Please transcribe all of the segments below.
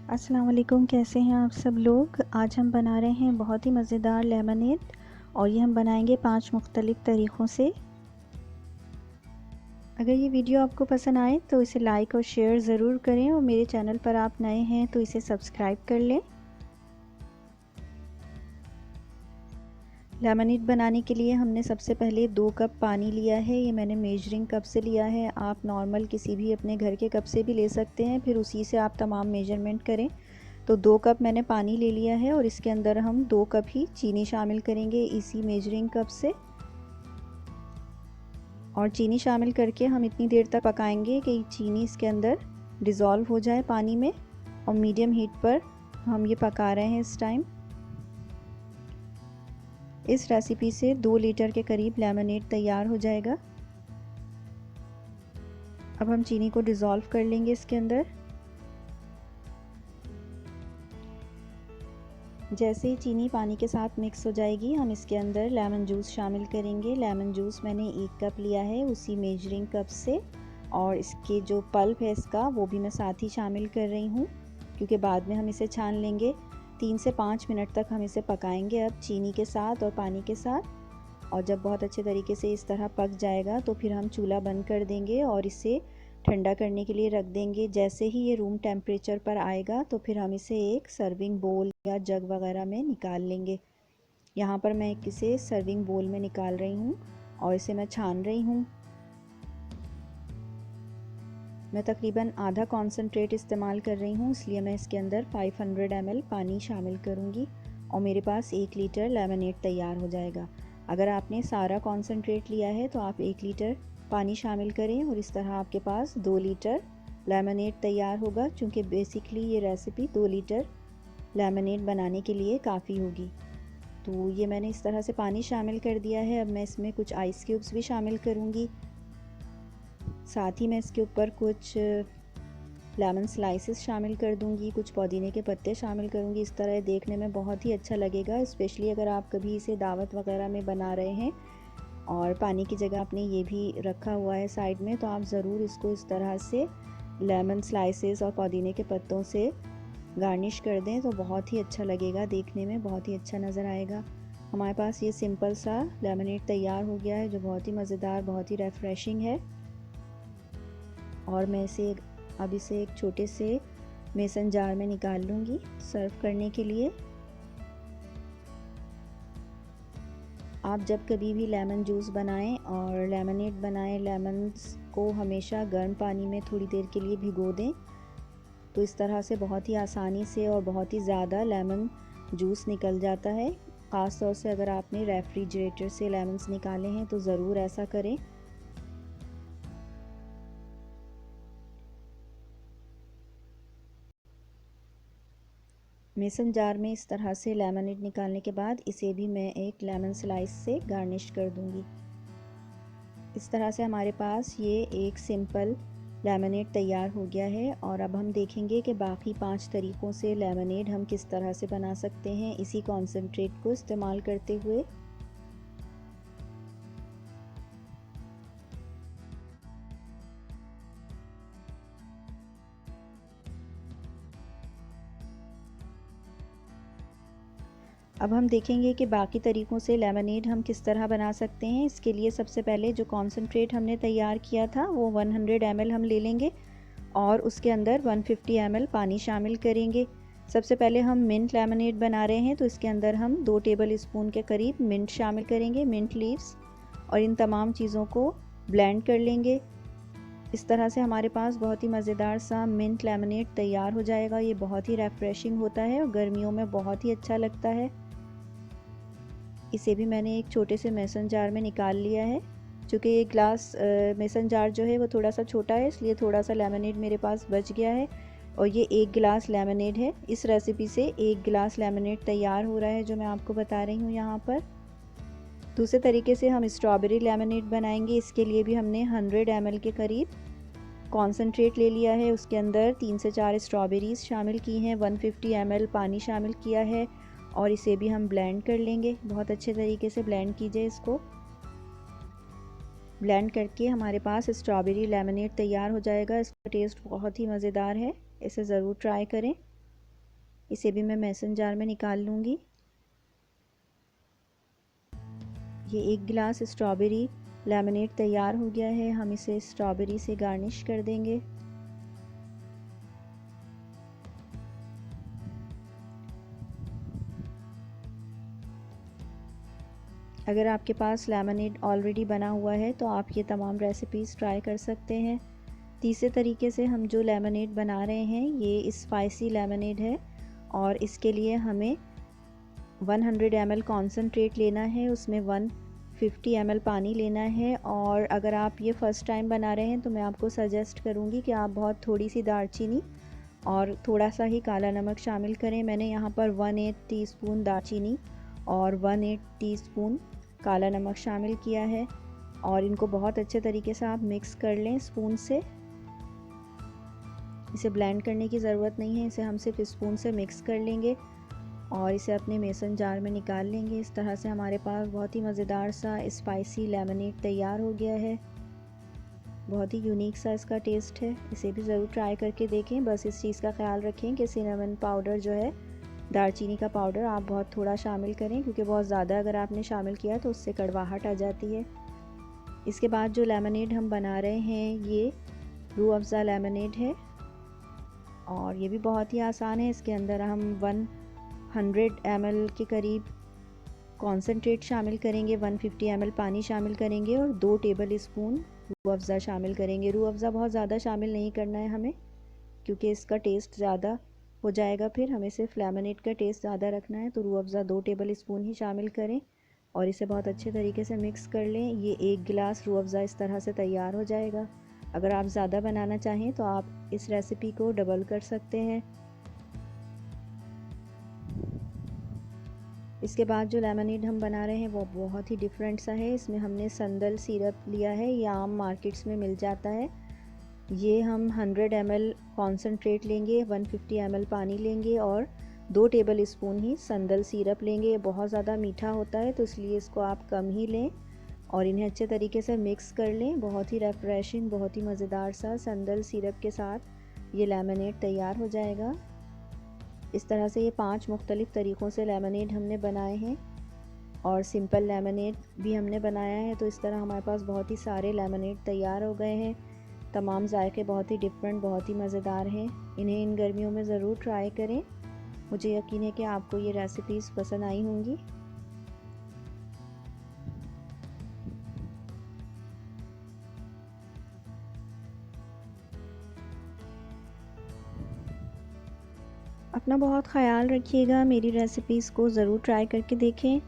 अस्सलाम वालेकुम, कैसे हैं आप सब लोग। आज हम बना रहे हैं बहुत ही मज़ेदार लेमनेड और ये हम बनाएंगे 5 मुख्तलिफ़ तरीक़ों से। अगर ये वीडियो आपको पसंद आए तो इसे लाइक और शेयर ज़रूर करें और मेरे चैनल पर आप नए हैं तो इसे सब्सक्राइब कर लें। लेमनेड बनाने के लिए हमने सबसे पहले 2 कप पानी लिया है। ये मैंने मेजरिंग कप से लिया है, आप नॉर्मल किसी भी अपने घर के कप से भी ले सकते हैं, फिर उसी से आप तमाम मेजरमेंट करें। तो 2 कप मैंने पानी ले लिया है और इसके अंदर हम 2 कप ही चीनी शामिल करेंगे इसी मेजरिंग कप से। और चीनी शामिल करके हम इतनी देर तक पकाएंगे कि चीनी इसके अंदर डिज़ोल्व हो जाए पानी में। और मीडियम हीट पर हम ये पका रहे हैं इस टाइम। इस रेसिपी से 2 लीटर के करीब लेमनेड तैयार हो जाएगा। अब हम चीनी को डिज़ोल्व कर लेंगे इसके अंदर। जैसे ही चीनी पानी के साथ मिक्स हो जाएगी हम इसके अंदर लेमन जूस शामिल करेंगे। लेमन जूस मैंने 1 कप लिया है उसी मेजरिंग कप से, और इसके जो पल्प है इसका वो भी मैं साथ ही शामिल कर रही हूँ क्योंकि बाद में हम इसे छान लेंगे। 3 से 5 मिनट तक हम इसे पकाएंगे अब चीनी के साथ और पानी के साथ। और जब बहुत अच्छे तरीके से इस तरह पक जाएगा तो फिर हम चूल्हा बंद कर देंगे और इसे ठंडा करने के लिए रख देंगे। जैसे ही ये रूम टेम्परेचर पर आएगा तो फिर हम इसे एक सर्विंग बोल या जग वगैरह में निकाल लेंगे। यहाँ पर मैं इसे सर्विंग बोल में निकाल रही हूँ और इसे मैं छान रही हूँ। मैं तकरीबन आधा कॉन्सेंट्रेट इस्तेमाल कर रही हूँ, इसलिए मैं इसके अंदर 500 ml पानी शामिल करूँगी और मेरे पास 1 लीटर लेमनेड तैयार हो जाएगा। अगर आपने सारा कॉन्सेंट्रेट लिया है तो आप 1 लीटर पानी शामिल करें और इस तरह आपके पास 2 लीटर लेमनेड तैयार होगा। क्योंकि बेसिकली ये रेसिपी 2 लीटर लेमनेड बनाने के लिए काफ़ी होगी। तो ये मैंने इस तरह से पानी शामिल कर दिया है। अब मैं इसमें कुछ आइस क्यूब्स भी शामिल करूँगी। साथ ही मैं इसके ऊपर कुछ लेमन स्लाइसेस शामिल कर दूंगी, कुछ पुदीने के पत्ते शामिल करूंगी। इस तरह देखने में बहुत ही अच्छा लगेगा, स्पेशली अगर आप कभी इसे दावत वगैरह में बना रहे हैं और पानी की जगह आपने ये भी रखा हुआ है साइड में, तो आप ज़रूर इसको इस तरह से लेमन स्लाइसेस और पुदीने के पत्तों से गार्निश कर दें तो बहुत ही अच्छा लगेगा, देखने में बहुत ही अच्छा नज़र आएगा। हमारे पास ये सिंपल सा लेमनेड तैयार हो गया है जो बहुत ही मज़ेदार, बहुत ही रिफ़्रेशिंग है। और मैं इसे अब इसे एक छोटे से मेसन जार में निकाल लूँगी सर्व करने के लिए। आप जब कभी भी लेमन जूस बनाएं और लेमनेड बनाएं, लेमन्स को हमेशा गर्म पानी में थोड़ी देर के लिए भिगो दें, तो इस तरह से बहुत ही आसानी से और बहुत ही ज़्यादा लेमन जूस निकल जाता है। ख़ास तौर से अगर आपने रेफ्रिजरेटर से लेमन्स निकाले हैं तो ज़रूर ऐसा करें। मेसन जार में इस तरह से लेमनेड निकालने के बाद इसे भी मैं एक लेमन स्लाइस से गार्निश कर दूंगी। इस तरह से हमारे पास ये एक सिंपल लेमनेड तैयार हो गया है। और अब हम देखेंगे कि बाकी 5 तरीक़ों से लेमनेड हम किस तरह से बना सकते हैं इसी कॉन्सेंट्रेट को इस्तेमाल करते हुए। अब हम देखेंगे कि बाकी तरीक़ों से लेमनेड हम किस तरह बना सकते हैं। इसके लिए सबसे पहले जो कॉन्सेंट्रेट हमने तैयार किया था वो 100 ml हम ले लेंगे और उसके अंदर 150 ml पानी शामिल करेंगे। सबसे पहले हम मिंट लेमनेड बना रहे हैं तो इसके अंदर हम 2 टेबल स्पून के करीब मिंट शामिल करेंगे, मिंट लीव्स, और इन तमाम चीज़ों को ब्लेंड कर लेंगे। इस तरह से हमारे पास बहुत ही मज़ेदार सा मिंट लेमनेड तैयार हो जाएगा। ये बहुत ही रिफ़्रेशिंग होता है और गर्मियों में बहुत ही अच्छा लगता है। इसे भी मैंने एक छोटे से मेसन जार में निकाल लिया है। चूँकि ये ग्लास मेसन जार जो है वो थोड़ा सा छोटा है, इसलिए थोड़ा सा लेमनेड मेरे पास बच गया है और ये 1 गिलास लेमनेड है। इस रेसिपी से 1 गिलास लेमनेड तैयार हो रहा है जो मैं आपको बता रही हूँ यहाँ पर। दूसरे तरीके से हम स्ट्रॉबेरी लेमनेड बनाएंगे। इसके लिए भी हमने 100 ml के करीब कॉन्सेंट्रेट ले लिया है, उसके अंदर 3 से 4 स्ट्रॉबेरीज़ शामिल की हैं, 150 ml पानी शामिल किया है और इसे भी हम ब्लेंड कर लेंगे। बहुत अच्छे तरीके से ब्लेंड कीजिए इसको। ब्लेंड करके हमारे पास स्ट्रॉबेरी लेमनेड तैयार हो जाएगा। इसका टेस्ट बहुत ही मज़ेदार है, इसे ज़रूर ट्राई करें। इसे भी मैं मेसन जार में निकाल लूँगी। ये 1 गिलास स्ट्रॉबेरी लेमनेड तैयार हो गया है। हम इसे स्ट्रॉबेरी से गार्निश कर देंगे। अगर आपके पास लेमनेड ऑलरेडी बना हुआ है तो आप ये तमाम रेसिपीज़ ट्राई कर सकते हैं। तीसरे तरीके से हम जो लेमनेड बना रहे हैं ये स्पाइसी लेमनेड है और इसके लिए हमें 100 ml कॉन्सनट्रेट लेना है, उसमें 150 ml पानी लेना है। और अगर आप ये फ़र्स्ट टाइम बना रहे हैं तो मैं आपको सजेस्ट करूँगी कि आप बहुत थोड़ी सी दालचीनी और थोड़ा सा ही काला नमक शामिल करें। मैंने यहाँ पर 1/8 टीस्पून दालचीनी और 1/8 टीस्पून काला नमक शामिल किया है और इनको बहुत अच्छे तरीके से आप मिक्स कर लें स्पून से। इसे ब्लेंड करने की ज़रूरत नहीं है, इसे हम सिर्फ स्पून से मिक्स कर लेंगे और इसे अपने मेसन जार में निकाल लेंगे। इस तरह से हमारे पास बहुत ही मज़ेदार सा स्पाइसी लेमनेड तैयार हो गया है। बहुत ही यूनिक सा इसका टेस्ट है, इसे भी ज़रूर ट्राई करके देखें। बस इस चीज़ का ख्याल रखें कि सिनेमन पाउडर जो है, दालचीनी का पाउडर, आप बहुत थोड़ा शामिल करें क्योंकि बहुत ज़्यादा अगर आपने शामिल किया तो उससे कड़वाहट आ जाती है। इसके बाद जो लेमनेड हम बना रहे हैं ये रूह अफ़ज़ा लेमनेड है और ये भी बहुत ही आसान है। इसके अंदर हम 100 ml के करीब कॉन्सनट्रेट शामिल करेंगे, 150 ml पानी शामिल करेंगे और 2 टेबल स्पून रूह अफ़ज़ा शामिल करेंगे। रूह अफ़ज़ा बहुत ज़्यादा शामिल नहीं करना है हमें क्योंकि इसका टेस्ट ज़्यादा हो जाएगा, फिर हमें सिर्फ लेमनेड का टेस्ट ज़्यादा रखना है। तो रूह अफ़ज़ा 2 टेबल स्पून ही शामिल करें और इसे बहुत अच्छे तरीके से मिक्स कर लें। ये 1 गिलास रूह अफ़ज़ा इस तरह से तैयार हो जाएगा। अगर आप ज़्यादा बनाना चाहें तो आप इस रेसिपी को डबल कर सकते हैं। इसके बाद जो लेमनेड हम बना रहे हैं वो बहुत ही डिफरेंट सा है। इसमें हमने संदल सिरप लिया है, ये आम मार्केट्स में मिल जाता है। ये हम 100 ml कॉन्सनट्रेट लेंगे, 150 ml पानी लेंगे और 2 टेबल स्पून ही संदल सिरप लेंगे। ये बहुत ज़्यादा मीठा होता है तो इसलिए इसको आप कम ही लें और इन्हें अच्छे तरीके से मिक्स कर लें। बहुत ही रिफ्रेशिंग, बहुत ही मज़ेदार सा संदल सिरप के साथ ये लेमनेड तैयार हो जाएगा। इस तरह से ये 5 मुख्तलिफ़ तरीक़ों से लेमनेड हमने बनाए हैं और सिंपल लेमनेड भी हमने बनाया है। तो इस तरह हमारे पास बहुत ही सारे लेमनेड तैयार हो गए हैं। तमाम जायके बहुत ही डिफरेंट, बहुत ही मज़ेदार हैं। इन्हें इन गर्मियों में ज़रूर ट्राई करें। मुझे यकीन है कि आपको ये रेसिपीज़ पसंद आई होंगी। अपना बहुत ख़याल रखिएगा। मेरी रेसिपीज़ को ज़रूर ट्राई करके देखें।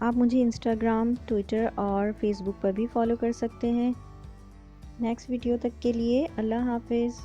आप मुझे इंस्टाग्राम, ट्विटर और फेसबुक पर भी फॉलो कर सकते हैं। नेक्स्ट वीडियो तक के लिए अल्लाह हाफ़िज़।